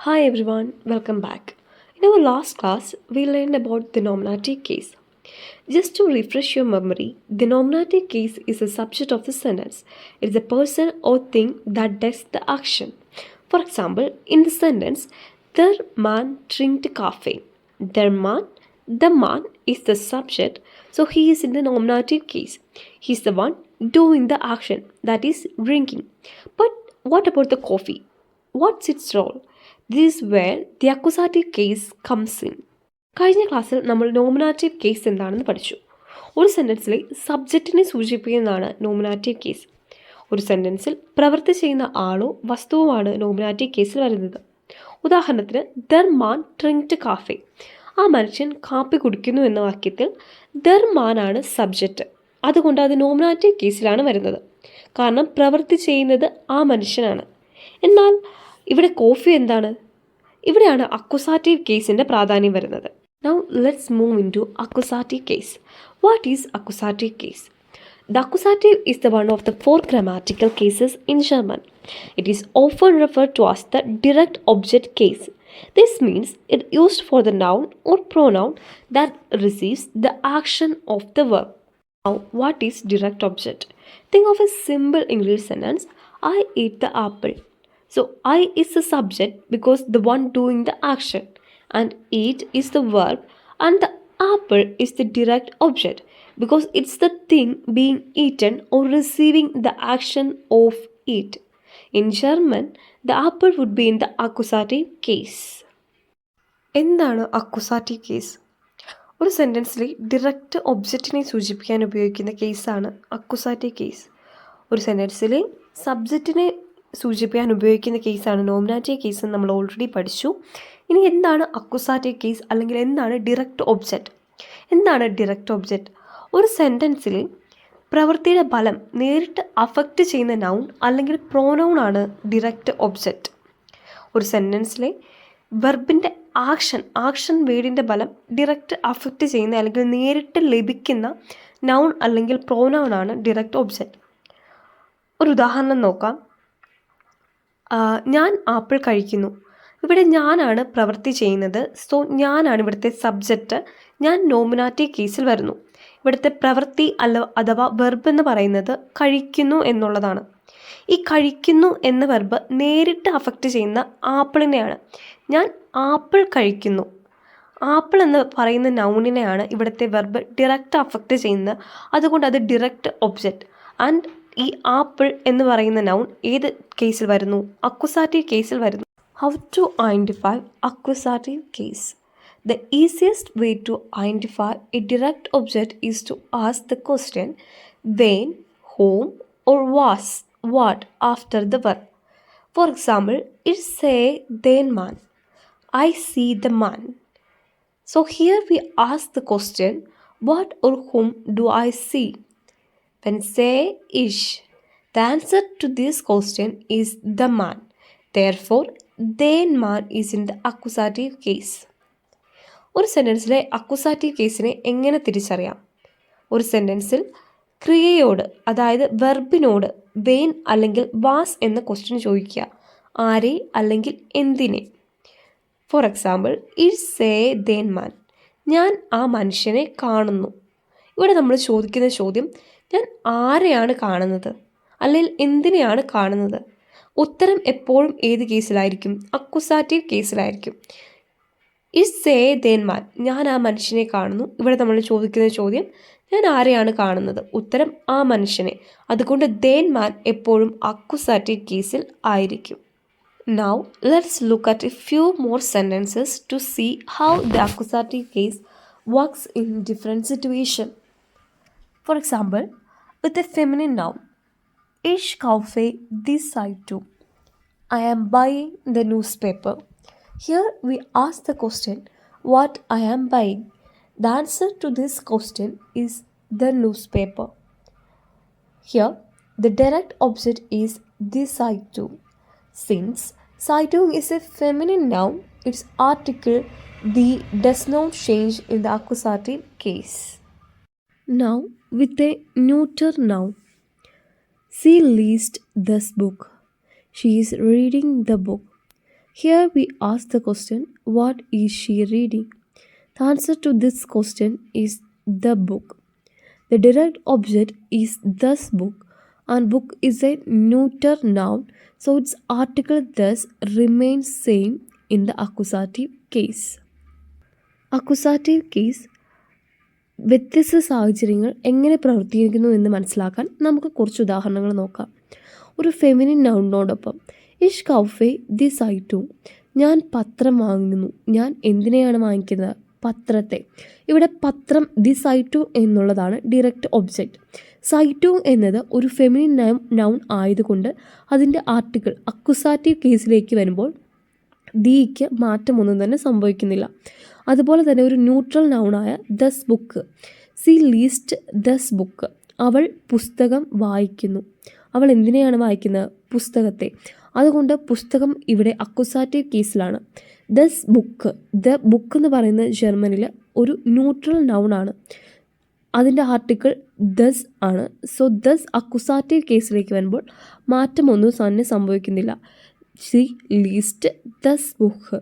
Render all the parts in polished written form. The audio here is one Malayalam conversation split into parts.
Hi everyone, welcome back. In our last class, we learned about the nominative case. Just to refresh your memory, the nominative case is the subject of the sentence. It is a person or thing that does the action. For example, in the sentence, the man drank coffee. The man is the subject, so he is in the nominative case. He is the one doing the action, that is drinking. But what about the coffee? What's its role? This is where the accusative case comes in. കഴിഞ്ഞ ക്ലാസ്സിൽ നമ്മൾ നോമിനാറ്റീവ് കേസ് എന്താണെന്ന് പഠിച്ചു. ഒരു സെൻറ്റൻസിലെ സബ്ജക്റ്റിനെ സൂചിപ്പിക്കുന്നതാണ് നോമിനാറ്റീവ് കേസ്. ഒരു സെൻറ്റൻസിൽ പ്രവൃത്തി ചെയ്യുന്ന ആളോ വസ്തുവുമാണ് നോമിനാറ്റീവ് കേസിൽ വരുന്നത്. ഉദാഹരണത്തിന് ദർ മാൻ ഡ്രിങ്ക്ഡ് കാഫി. ആ മനുഷ്യൻ കാപ്പി കുടിക്കുന്നു എന്ന വാക്യത്തിൽ ദർ മാൻ ആണ് സബ്ജക്റ്റ്. അതുകൊണ്ട് അത് നോമിനാറ്റീവ് കേസിലാണ് വരുന്നത്. കാരണം പ്രവൃത്തി ചെയ്യുന്നത് ആ മനുഷ്യനാണ്. എന്നാൽ ഇവിടെ കോഫി എന്താണ്? ഇവിടെയാണ് അക്കുസാറ്റീവ് കേസിൻ്റെ പ്രാധാന്യം വരുന്നത്. Now let's move into accusative case. What is accusative case? The accusative is the one of the four grammatical cases in German. It is often referred to as the direct object case. This means it used for the noun or pronoun that receives the action of the verb. Now, what is direct object? Think of a simple English sentence, I ate the apple. So, I is the subject because the one doing the action, and eat is the verb, and the apple is the direct object because it's the thing being eaten or receiving the action of eat. In German, the apple would be in the accusative case. എന്താണ് അക്കുസാറ്റീവ് കേസ്? ഒരു സെൻറ്റൻസിലെ ഡിറക്റ്റ് ഒബ്ജക്റ്റിനെ സൂചിപ്പിക്കാൻ ഉപയോഗിക്കുന്ന കേസാണ് അക്കുസാറ്റീവ് കേസ്. ഒരു സെൻറ്റൻസിലെ സബ്ജക്റ്റിനെ സൂചിപ്പിക്കാൻ ഉപയോഗിക്കുന്ന കേസാണ് നോമിനാറ്റീവ് കേസ് എന്ന് നമ്മൾ ഓൾറെഡി പഠിച്ചു. ഇനി എന്താണ് അക്കുസാറ്റീവ് കേസ് അല്ലെങ്കിൽ എന്താണ് ഡിറക്റ്റ് ഒബ്ജക്റ്റ്? എന്താണ് ഡിറക്റ്റ് ഒബ്ജക്റ്റ്? ഒരു സെൻറ്റൻസിൽ പ്രവൃത്തിയുടെ ഫലം നേരിട്ട് അഫക്റ്റ് ചെയ്യുന്ന നൗൺ അല്ലെങ്കിൽ പ്രോനൗൺ ആണ് ഡിറക്റ്റ് ഒബ്ജക്റ്റ്. ഒരു സെൻറ്റൻസിലെ വെർബിൻ്റെ ആക്ഷൻ വേർഡിൻ്റെ ഫലം ഡിറക്റ്റ് അഫക്റ്റ് ചെയ്യുന്ന അല്ലെങ്കിൽ നേരിട്ട് ലഭിക്കുന്ന നൗൺ അല്ലെങ്കിൽ പ്രോനൗൺ ആണ് ഡിറക്റ്റ് ഒബ്ജക്റ്റ്. ഒരു ഉദാഹരണം നോക്കാം. ഞാൻ ആപ്പിൾ കഴിക്കുന്നു. ഇവിടെ ഞാനാണ് പ്രവൃത്തി ചെയ്യുന്നത്. സോ ഞാനാണ് ഇവിടുത്തെ സബ്ജക്റ്റ്. ഞാൻ നോമിനാറ്റീവ് കേസിൽ വരുന്നു. ഇവിടുത്തെ പ്രവൃത്തി അഥവാ വെർബ് എന്ന് പറയുന്നത് കഴിക്കുന്നു എന്നുള്ളതാണ്. ഈ കഴിക്കുന്നു എന്ന വെർബ് നേരിട്ട് അഫക്റ്റ് ചെയ്യുന്ന ആപ്പിളിനെയാണ്. ഞാൻ ആപ്പിൾ കഴിക്കുന്നു. ആപ്പിൾ എന്ന് പറയുന്ന നൗണിനെയാണ് ഇവിടുത്തെ വെർബ് ഡിറക്റ്റ് അഫക്റ്റ് ചെയ്യുന്നത്. അതുകൊണ്ട് അത് ഡിറക്റ്റ് ഒബ്ജക്റ്റ്. ആൻഡ് ഈ ആപ്പിൾ എന്ന് പറയുന്ന നൗൺ ഏത് കേസിൽ വരുന്നു? അക്കുസാറ്റീവ് കേസിൽ വരുന്നു. How to identify accusative case? The easiest way to identify a direct object is to ask the question when, whom or was, what after the verb. For example, it say then man. I see the man. So here we ask the question what or whom do I see? When say ish, the answer to this question is the man. Therefore, then man is in the accusative case. ഒരു സെൻറ്റൻസിലെ അക്കുസാറ്റീവ് കേസിനെ എങ്ങനെ തിരിച്ചറിയാം? ഒരു സെൻറ്റൻസിൽ ക്രിയയോട് അതായത് വെർബിനോട് വെൻ അല്ലെങ്കിൽ വാസ് എന്ന ക്വസ്റ്റ്യൻ ചോദിക്കുക. ആരെ അല്ലെങ്കിൽ എന്തിനെ? For example, it say then മാൻ. ഞാൻ ആ മനുഷ്യനെ കാണുന്നു. ഇവിടെ നമ്മൾ ചോദിക്കുന്ന ചോദ്യം ഞാൻ ആരെയാണ് കാണുന്നത് അല്ലെങ്കിൽ എന്തിനെയാണ് കാണുന്നത്? ഉത്തരം എപ്പോഴും ഏത് കേസിലായിരിക്കും? അക്കുസാറ്റീവ് കേസിലായിരിക്കും. ഇറ്റ് സേ ദെൻ മാൻ, ഞാൻ ആ മനുഷ്യനെ കാണുന്നു. ഇവിടെ നമ്മൾ ചോദിക്കുന്ന ചോദ്യം ഞാൻ ആരെയാണ് കാണുന്നത്? ഉത്തരം ആ മനുഷ്യനെ. അതുകൊണ്ട് ദെൻ മാൻ എപ്പോഴും അക്കുസാറ്റീവ് കേസിൽ ആയിരിക്കും. Now let's look at a few more sentences to see how the accusative case works in different situations. For example, with a feminine noun, ich kaufe die Zeitung. I am buying the newspaper. Here we ask the question what I am buying. The answer to this question is the newspaper. Here the direct object is die Zeitung. Since Zeitung is a feminine noun, its article the does not change in the accusative case. Now with a neuter noun, she leased this book. She is reading the book. Here we ask the question, what is she reading? The answer to this question is the book. The direct object is this book, and book is a neuter noun, so its article thus remains same in the accusative case. Accusative case വ്യത്യസ്ത സാഹചര്യങ്ങൾ എങ്ങനെ പ്രവർത്തിക്കുന്നു എന്ന് മനസ്സിലാക്കാൻ നമുക്ക് കുറച്ച് ഉദാഹരണങ്ങൾ നോക്കാം. ഒരു ഫെമിനിൻ നൗണിനോടൊപ്പം ഇഷ് കൗഫെ ദി സൈറ്റു, ഞാൻ പത്രം വാങ്ങുന്നു. ഞാൻ എന്തിനെയാണ് വാങ്ങിക്കുന്നത്? പത്രത്തെ. ഇവിടെ പത്രം ദി സൈറ്റു എന്നുള്ളതാണ് ഡിറക്റ്റ് ഒബ്ജക്റ്റ്. സൈറ്റു എന്നത് ഒരു ഫെമിനിൻ നൗൺ ആയതുകൊണ്ട് അതിൻ്റെ ആർട്ടിക്കിൾ അക്യുസാറ്റീവ് കേസിലേക്ക് വരുമ്പോൾ ദിക്ക് മാറ്റമൊന്നും തന്നെ സംഭവിക്കുന്നില്ല. അതുപോലെ തന്നെ ഒരു ന്യൂട്രൽ നൗണായ ദസ് ബുക്ക്, സി ലീസ്റ്റ് ദസ് ബുക്ക്, അവൾ പുസ്തകം വായിക്കുന്നു. അവൾ എന്തിനെയാണ് വായിക്കുന്നത്? പുസ്തകത്തെ. അതുകൊണ്ട് പുസ്തകം ഇവിടെ അക്യുസാറ്റീവ് കേസിലാണ്. ദസ് ബുക്ക്, ദ ബുക്ക് എന്ന് പറയുന്നത് ജർമ്മനിൽ ഒരു ന്യൂട്രൽ നൗണാണ്. അതിൻ്റെ ആർട്ടിക്കിൾ ദസ് ആണ്. സോ ദസ് അക്യുസാറ്റീവ് കേസിലേക്ക് വരുമ്പോൾ മാറ്റമൊന്നും തന്നെ സംഭവിക്കുന്നില്ല. ഷീ ലീസ്റ്റ് ദസ് ബുക്ക്.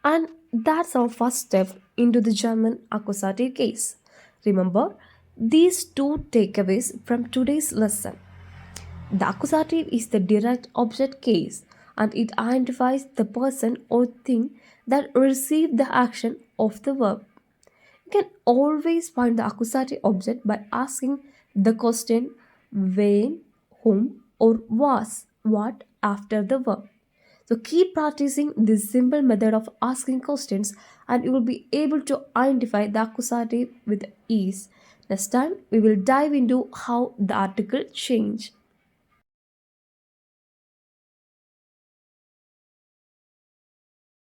And that's our first step into the German accusative case. Remember these two takeaways from today's lesson. The accusative is the direct object case, and it identifies the person or thing that received the action of the verb. You can always find the accusative object by asking the question when, whom, or was, what after the verb. So keep practicing this simple method of asking questions and you will be able to identify the accusative with ease. Next time we will dive into how the article change.